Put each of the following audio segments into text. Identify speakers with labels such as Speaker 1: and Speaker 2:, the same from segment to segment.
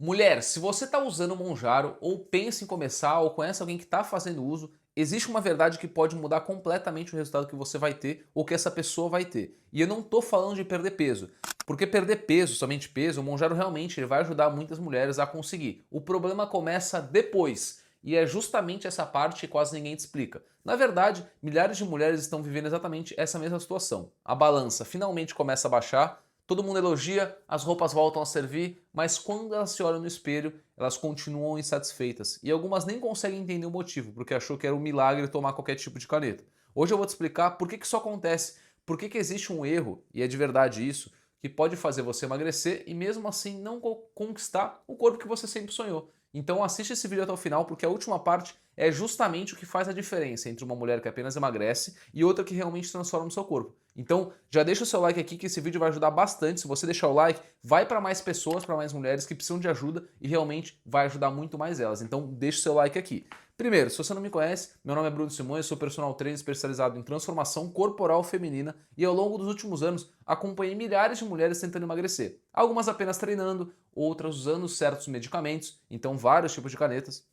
Speaker 1: Mulher, se você está usando o Monjaro ou pensa em começar ou conhece alguém que está fazendo uso, existe uma verdade que pode mudar completamente o resultado que você vai ter ou que essa pessoa vai ter. E eu não estou falando de perder peso, porque perder peso, somente peso, o Monjaro realmente ele vai ajudar muitas mulheres a conseguir. O problema começa depois. E é justamente essa parte que quase ninguém te explica. Na verdade, milhares de mulheres estão vivendo exatamente essa mesma situação. A balança finalmente começa a baixar, todo mundo elogia, as roupas voltam a servir, mas quando elas se olham no espelho, elas continuam insatisfeitas. E algumas nem conseguem entender o motivo, porque achou que era um milagre tomar qualquer tipo de caneta. Hoje eu vou te explicar por que isso acontece, por que existe um erro, e é de verdade isso, que pode fazer você emagrecer e mesmo assim não conquistar o corpo que você sempre sonhou. Então assiste esse vídeo até o final, porque a última parte é justamente o que faz a diferença entre uma mulher que apenas emagrece e outra que realmente transforma o seu corpo. Então já deixa o seu like aqui que esse vídeo vai ajudar bastante. Se você deixar o like, vai para mais pessoas, para mais mulheres que precisam de ajuda e realmente vai ajudar muito mais elas. Então deixa o seu like aqui. Primeiro, se você não me conhece, meu nome é Bruno Simões, sou personal trainer especializado em transformação corporal feminina e ao longo dos últimos anos acompanhei milhares de mulheres tentando emagrecer. Algumas apenas treinando, outras usando certos medicamentos, então vários tipos de canetas.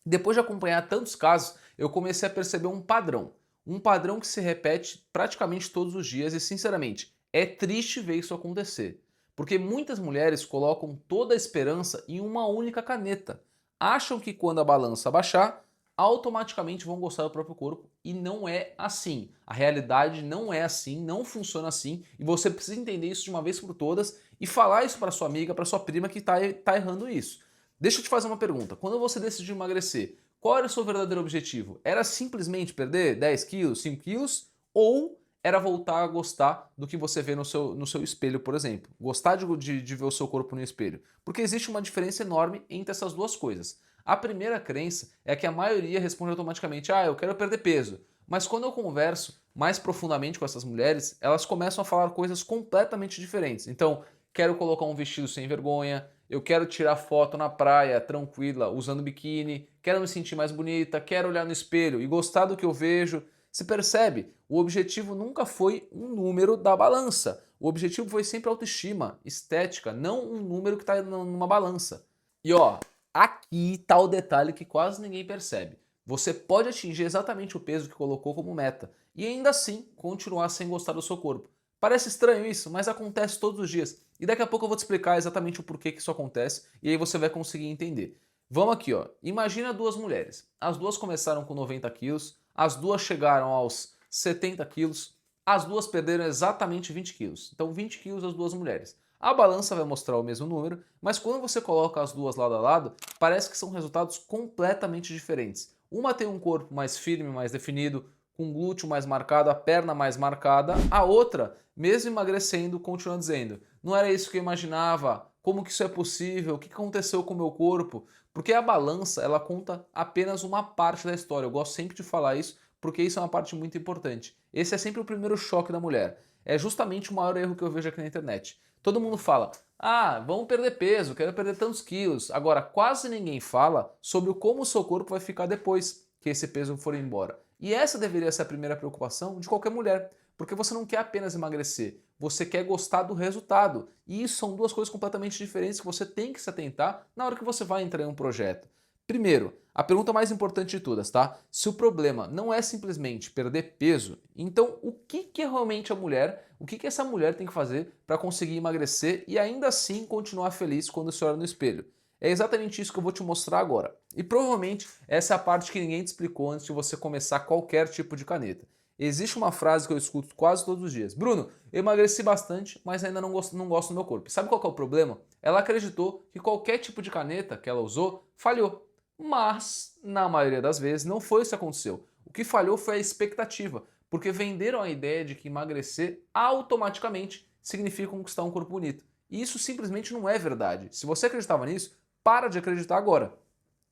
Speaker 1: Depois de acompanhar tantos casos, eu comecei a perceber um padrão. Um padrão que se repete praticamente todos os dias e, sinceramente, é triste ver isso acontecer. Porque muitas mulheres colocam toda a esperança em uma única caneta. Acham que quando a balança baixar, automaticamente vão gostar do próprio corpo e não é assim. A realidade não é assim, não funciona assim e você precisa entender isso de uma vez por todas e falar isso para sua amiga, para sua prima que tá errando isso. Deixa eu te fazer uma pergunta. Quando você decidiu emagrecer, qual era o seu verdadeiro objetivo? Era simplesmente perder 10 quilos, 5 quilos? Ou era voltar a gostar do que você vê no seu espelho, por exemplo? Gostar de ver o seu corpo no espelho? Porque existe uma diferença enorme entre essas duas coisas. A primeira crença é que a maioria responde automaticamente: ah, eu quero perder peso. Mas quando eu converso mais profundamente com essas mulheres, elas começam a falar coisas completamente diferentes. Então, quero colocar um vestido sem vergonha, eu quero tirar foto na praia tranquila, usando biquíni, quero me sentir mais bonita, quero olhar no espelho e gostar do que eu vejo. Se percebe? O objetivo nunca foi um número da balança. O objetivo foi sempre autoestima, estética, não um número que está numa balança. E ó, aqui está o detalhe que quase ninguém percebe. Você pode atingir exatamente o peso que colocou como meta e ainda assim continuar sem gostar do seu corpo. Parece estranho isso, mas acontece todos os dias. E daqui a pouco eu vou te explicar exatamente o porquê que isso acontece e aí você vai conseguir entender. Vamos aqui, ó. Imagina duas mulheres. As duas começaram com 90 quilos, as duas chegaram aos 70 quilos, as duas perderam exatamente 20 quilos. Então 20 quilos as duas mulheres. A balança vai mostrar o mesmo número, mas quando você coloca as duas lado a lado, parece que são resultados completamente diferentes. Uma tem um corpo mais firme, mais definido, com o glúteo mais marcado, a perna mais marcada. A outra, mesmo emagrecendo, continua dizendo: não era isso que eu imaginava, como que isso é possível, o que aconteceu com o meu corpo? Porque a balança, ela conta apenas uma parte da história. Eu gosto sempre de falar isso, porque isso é uma parte muito importante. Esse é sempre o primeiro choque da mulher. É justamente o maior erro que eu vejo aqui na internet. Todo mundo fala: ah, vamos perder peso, quero perder tantos quilos. Agora, quase ninguém fala sobre como o seu corpo vai ficar depois que esse peso for embora. E essa deveria ser a primeira preocupação de qualquer mulher, porque você não quer apenas emagrecer, você quer gostar do resultado. E isso são duas coisas completamente diferentes que você tem que se atentar na hora que você vai entrar em um projeto. Primeiro, a pergunta mais importante de todas, tá? Se o problema não é simplesmente perder peso, então o que é realmente a mulher, o que essa mulher tem que fazer para conseguir emagrecer e ainda assim continuar feliz quando se olha no espelho? É exatamente isso que eu vou te mostrar agora. E provavelmente essa é a parte que ninguém te explicou antes de você começar qualquer tipo de caneta. Existe uma frase que eu escuto quase todos os dias: Bruno, eu emagreci bastante, mas ainda não gosto do meu corpo. Sabe qual que é o problema? Ela acreditou que qualquer tipo de caneta que ela usou falhou. Mas, na maioria das vezes, não foi isso que aconteceu. O que falhou foi a expectativa, porque venderam a ideia de que emagrecer automaticamente significa conquistar um corpo bonito. E isso simplesmente não é verdade. Se você acreditava nisso, para de acreditar agora.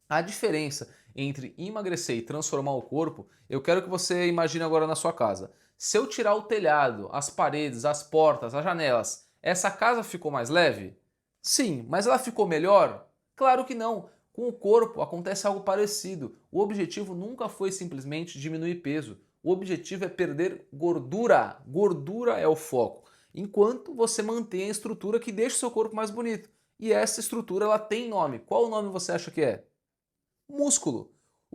Speaker 1: A diferença entre emagrecer e transformar o corpo, eu quero que você imagine agora na sua casa. Se eu tirar o telhado, as paredes, as portas, as janelas, essa casa ficou mais leve? Sim, mas ela ficou melhor? Claro que não. Com o corpo acontece algo parecido. O objetivo nunca foi simplesmente diminuir peso. O objetivo é perder gordura. Gordura é o foco. Enquanto você mantém a estrutura que deixa o seu corpo mais bonito. E essa estrutura ela tem nome. Qual nome você acha que é? Músculo.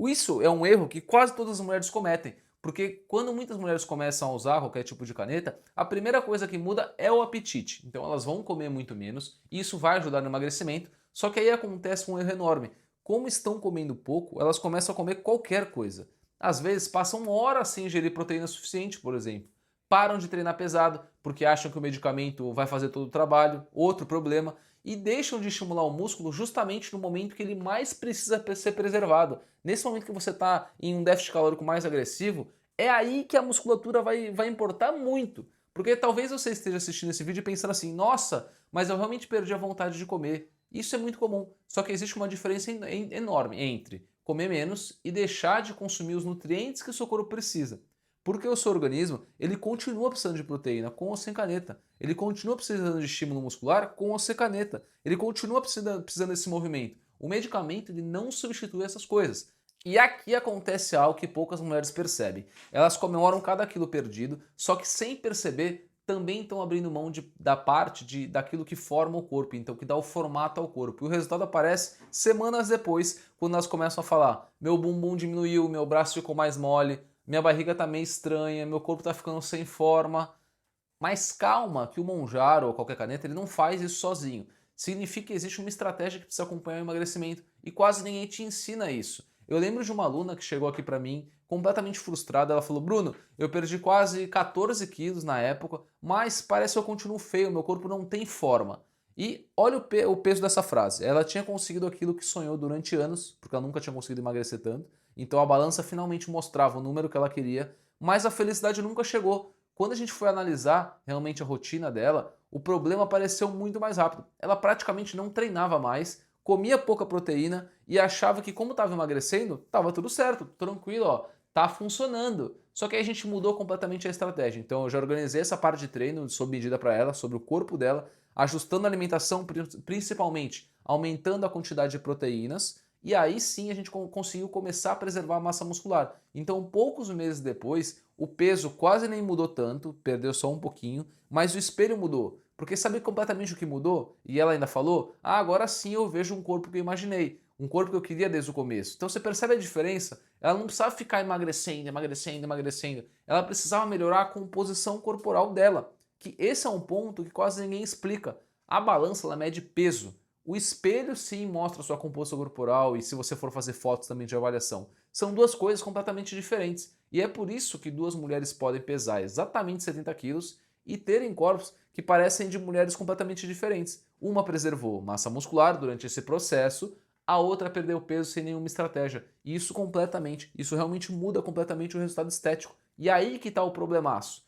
Speaker 1: Isso é um erro que quase todas as mulheres cometem, porque quando muitas mulheres começam a usar qualquer tipo de caneta, a primeira coisa que muda é o apetite. Então elas vão comer muito menos e isso vai ajudar no emagrecimento, só que aí acontece um erro enorme. Como estão comendo pouco, elas começam a comer qualquer coisa. Às vezes passam horas sem ingerir proteína suficiente, por exemplo. Param de treinar pesado porque acham que o medicamento vai fazer todo o trabalho, outro problema, e deixam de estimular o músculo justamente no momento que ele mais precisa ser preservado. Nesse momento que você está em um déficit calórico mais agressivo, é aí que a musculatura vai importar muito. Porque talvez você esteja assistindo esse vídeo pensando assim, nossa, mas eu realmente perdi a vontade de comer. Isso é muito comum, só que existe uma diferença enorme entre comer menos e deixar de consumir os nutrientes que o seu corpo precisa. Porque o seu organismo, ele continua precisando de proteína com ou sem caneta. Ele continua precisando de estímulo muscular com ou sem caneta. Ele continua precisando desse movimento. O medicamento ele não substitui essas coisas. E aqui acontece algo que poucas mulheres percebem. Elas comemoram cada quilo perdido, só que sem perceber também estão abrindo mão da parte daquilo que forma o corpo, então que dá o formato ao corpo. E o resultado aparece semanas depois, quando elas começam a falar: meu bumbum diminuiu, meu braço ficou mais mole, minha barriga tá meio estranha, meu corpo tá ficando sem forma. Mas calma, que o Monjaro ou qualquer caneta ele não faz isso sozinho. Significa que existe uma estratégia que precisa acompanhar o emagrecimento e quase ninguém te ensina isso. Eu lembro de uma aluna que chegou aqui pra mim completamente frustrada. Ela falou: Bruno, eu perdi quase 14 quilos na época, mas parece que eu continuo feio, meu corpo não tem forma. E olha o peso dessa frase. Ela tinha conseguido aquilo que sonhou durante anos, porque ela nunca tinha conseguido emagrecer tanto. Então a balança finalmente mostrava o número que ela queria, mas a felicidade nunca chegou. Quando a gente foi analisar realmente a rotina dela, o problema apareceu muito mais rápido. Ela praticamente não treinava mais, comia pouca proteína e achava que como estava emagrecendo, estava tudo certo, tranquilo, ó, tá funcionando. Só que aí a gente mudou completamente a estratégia. Então eu já organizei essa parte de treino sob medida para ela, sobre o corpo dela, ajustando a alimentação principalmente, aumentando a quantidade de proteínas, e aí sim a gente conseguiu começar a preservar a massa muscular. Então poucos meses depois, o peso quase nem mudou tanto, perdeu só um pouquinho, mas o espelho mudou. Porque sabe completamente o que mudou? E ela ainda falou: ah, agora sim eu vejo um corpo que eu imaginei, um corpo que eu queria desde o começo. Então você percebe a diferença? Ela não precisava ficar emagrecendo, emagrecendo, emagrecendo. Ela precisava melhorar a composição corporal dela. Que esse é um ponto que quase ninguém explica. A balança ela mede peso. O espelho sim mostra a sua composição corporal e se você for fazer fotos também de avaliação. São duas coisas completamente diferentes. E é por isso que duas mulheres podem pesar exatamente 70 quilos e terem corpos que parecem de mulheres completamente diferentes. Uma preservou massa muscular durante esse processo, a outra perdeu peso sem nenhuma estratégia. E isso realmente muda completamente o resultado estético. E aí que está o problemaço.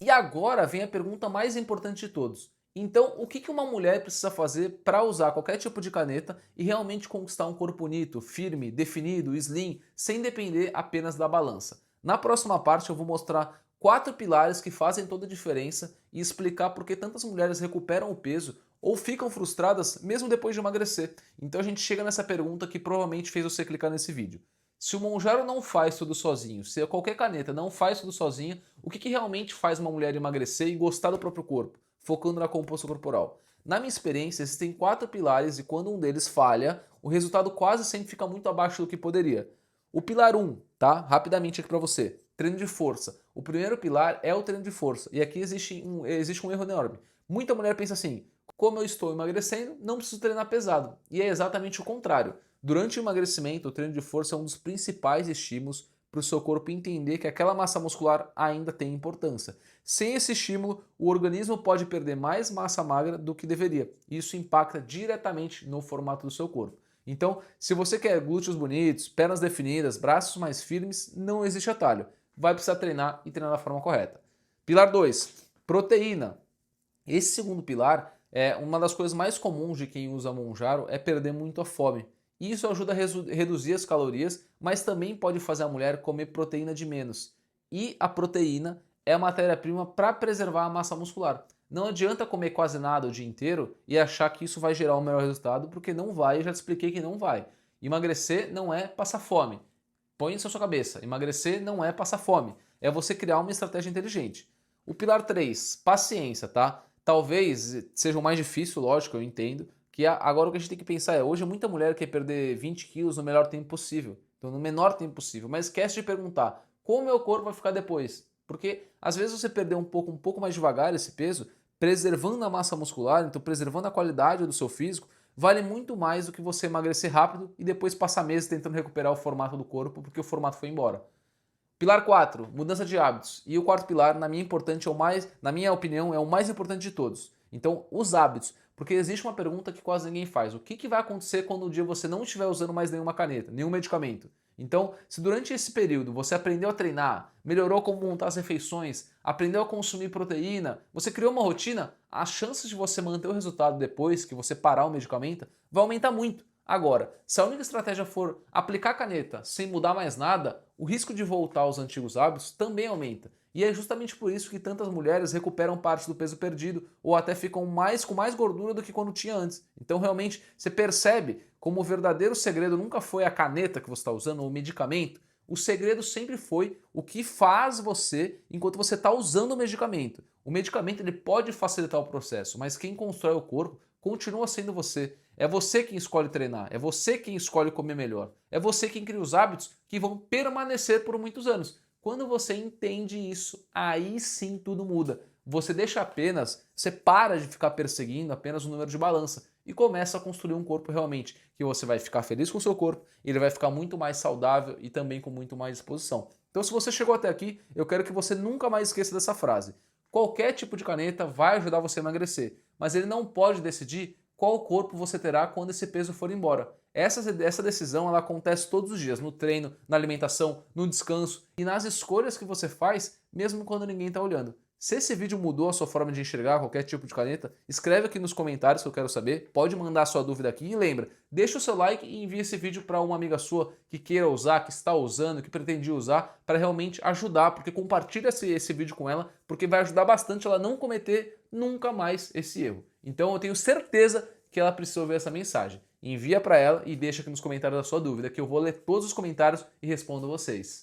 Speaker 1: E agora vem a pergunta mais importante de todos. Então, o que uma mulher precisa fazer para usar qualquer tipo de caneta e realmente conquistar um corpo bonito, firme, definido, slim, sem depender apenas da balança? Na próxima parte eu vou mostrar 4 pilares que fazem toda a diferença e explicar por que tantas mulheres recuperam o peso ou ficam frustradas mesmo depois de emagrecer. Então a gente chega nessa pergunta que provavelmente fez você clicar nesse vídeo. Se o Monjaro não faz tudo sozinho, se qualquer caneta não faz tudo sozinha, o que realmente faz uma mulher emagrecer e gostar do próprio corpo, focando na composição corporal? Na minha experiência, existem 4 pilares e quando um deles falha, o resultado quase sempre fica muito abaixo do que poderia. O pilar 1, tá? Rapidamente aqui para você. Treino de força. O primeiro pilar é o treino de força. E aqui existe um erro enorme. Muita mulher pensa assim: como eu estou emagrecendo, não preciso treinar pesado. E é exatamente o contrário. Durante o emagrecimento, o treino de força é um dos principais estímulos para o seu corpo entender que aquela massa muscular ainda tem importância. Sem esse estímulo, o organismo pode perder mais massa magra do que deveria. Isso impacta diretamente no formato do seu corpo. Então, se você quer glúteos bonitos, pernas definidas, braços mais firmes, não existe atalho. Vai precisar treinar e treinar da forma correta. Pilar 2, proteína. Esse segundo pilar é uma das coisas mais comuns de quem usa Monjaro é perder muito a fome. Isso ajuda a reduzir as calorias, mas também pode fazer a mulher comer proteína de menos. E a proteína é a matéria-prima para preservar a massa muscular. Não adianta comer quase nada o dia inteiro e achar que isso vai gerar o melhor resultado, porque não vai, eu já te expliquei que não vai. Emagrecer não é passar fome. Põe isso na sua cabeça, emagrecer não é passar fome, é você criar uma estratégia inteligente. O pilar 3, paciência, tá? Talvez seja o mais difícil, lógico, eu entendo, Agora o que a gente tem que pensar é, hoje muita mulher quer perder 20 quilos no melhor tempo possível, então no menor tempo possível, mas esquece de perguntar como meu corpo vai ficar depois. Porque às vezes você perder um pouco mais devagar esse peso, preservando a massa muscular, então preservando a qualidade do seu físico, vale muito mais do que você emagrecer rápido e depois passar meses tentando recuperar o formato do corpo porque o formato foi embora. Pilar 4, mudança de hábitos. E o quarto pilar, na minha opinião, é o mais importante de todos. Então, os hábitos. Porque existe uma pergunta que quase ninguém faz. O que vai acontecer quando um dia você não estiver usando mais nenhuma caneta, nenhum medicamento? Então, se durante esse período você aprendeu a treinar, melhorou como montar as refeições, aprendeu a consumir proteína, você criou uma rotina, as chances de você manter o resultado depois que você parar o medicamento vai aumentar muito. Agora, se a única estratégia for aplicar a caneta sem mudar mais nada, o risco de voltar aos antigos hábitos também aumenta. E é justamente por isso que tantas mulheres recuperam parte do peso perdido ou até ficam com mais gordura do que quando tinha antes. Então realmente você percebe como o verdadeiro segredo nunca foi a caneta que você está usando ou o medicamento. O segredo sempre foi o que faz você enquanto você está usando o medicamento. O medicamento ele pode facilitar o processo, mas quem constrói o corpo continua sendo você. É você quem escolhe treinar, é você quem escolhe comer melhor, é você quem cria os hábitos que vão permanecer por muitos anos. Quando você entende isso, aí sim tudo muda. Você para de ficar perseguindo apenas o número de balança e começa a construir um corpo realmente que você vai ficar feliz com o seu corpo, ele vai ficar muito mais saudável e também com muito mais disposição. Então se você chegou até aqui, eu quero que você nunca mais esqueça dessa frase. Qualquer tipo de caneta vai ajudar você a emagrecer, mas ele não pode decidir qual corpo você terá quando esse peso for embora. Essa decisão ela acontece todos os dias, no treino, na alimentação, no descanso e nas escolhas que você faz, mesmo quando ninguém está olhando. Se esse vídeo mudou a sua forma de enxergar qualquer tipo de caneta, escreve aqui nos comentários que eu quero saber, pode mandar sua dúvida aqui e lembra, deixa o seu like e envie esse vídeo para uma amiga sua que queira usar, que está usando, que pretendia usar, para realmente ajudar, porque compartilha esse vídeo com ela, porque vai ajudar bastante ela não cometer nunca mais esse erro. Então eu tenho certeza que ela precisa ouvir essa mensagem. Envia para ela e deixa aqui nos comentários a sua dúvida, que eu vou ler todos os comentários e respondo vocês.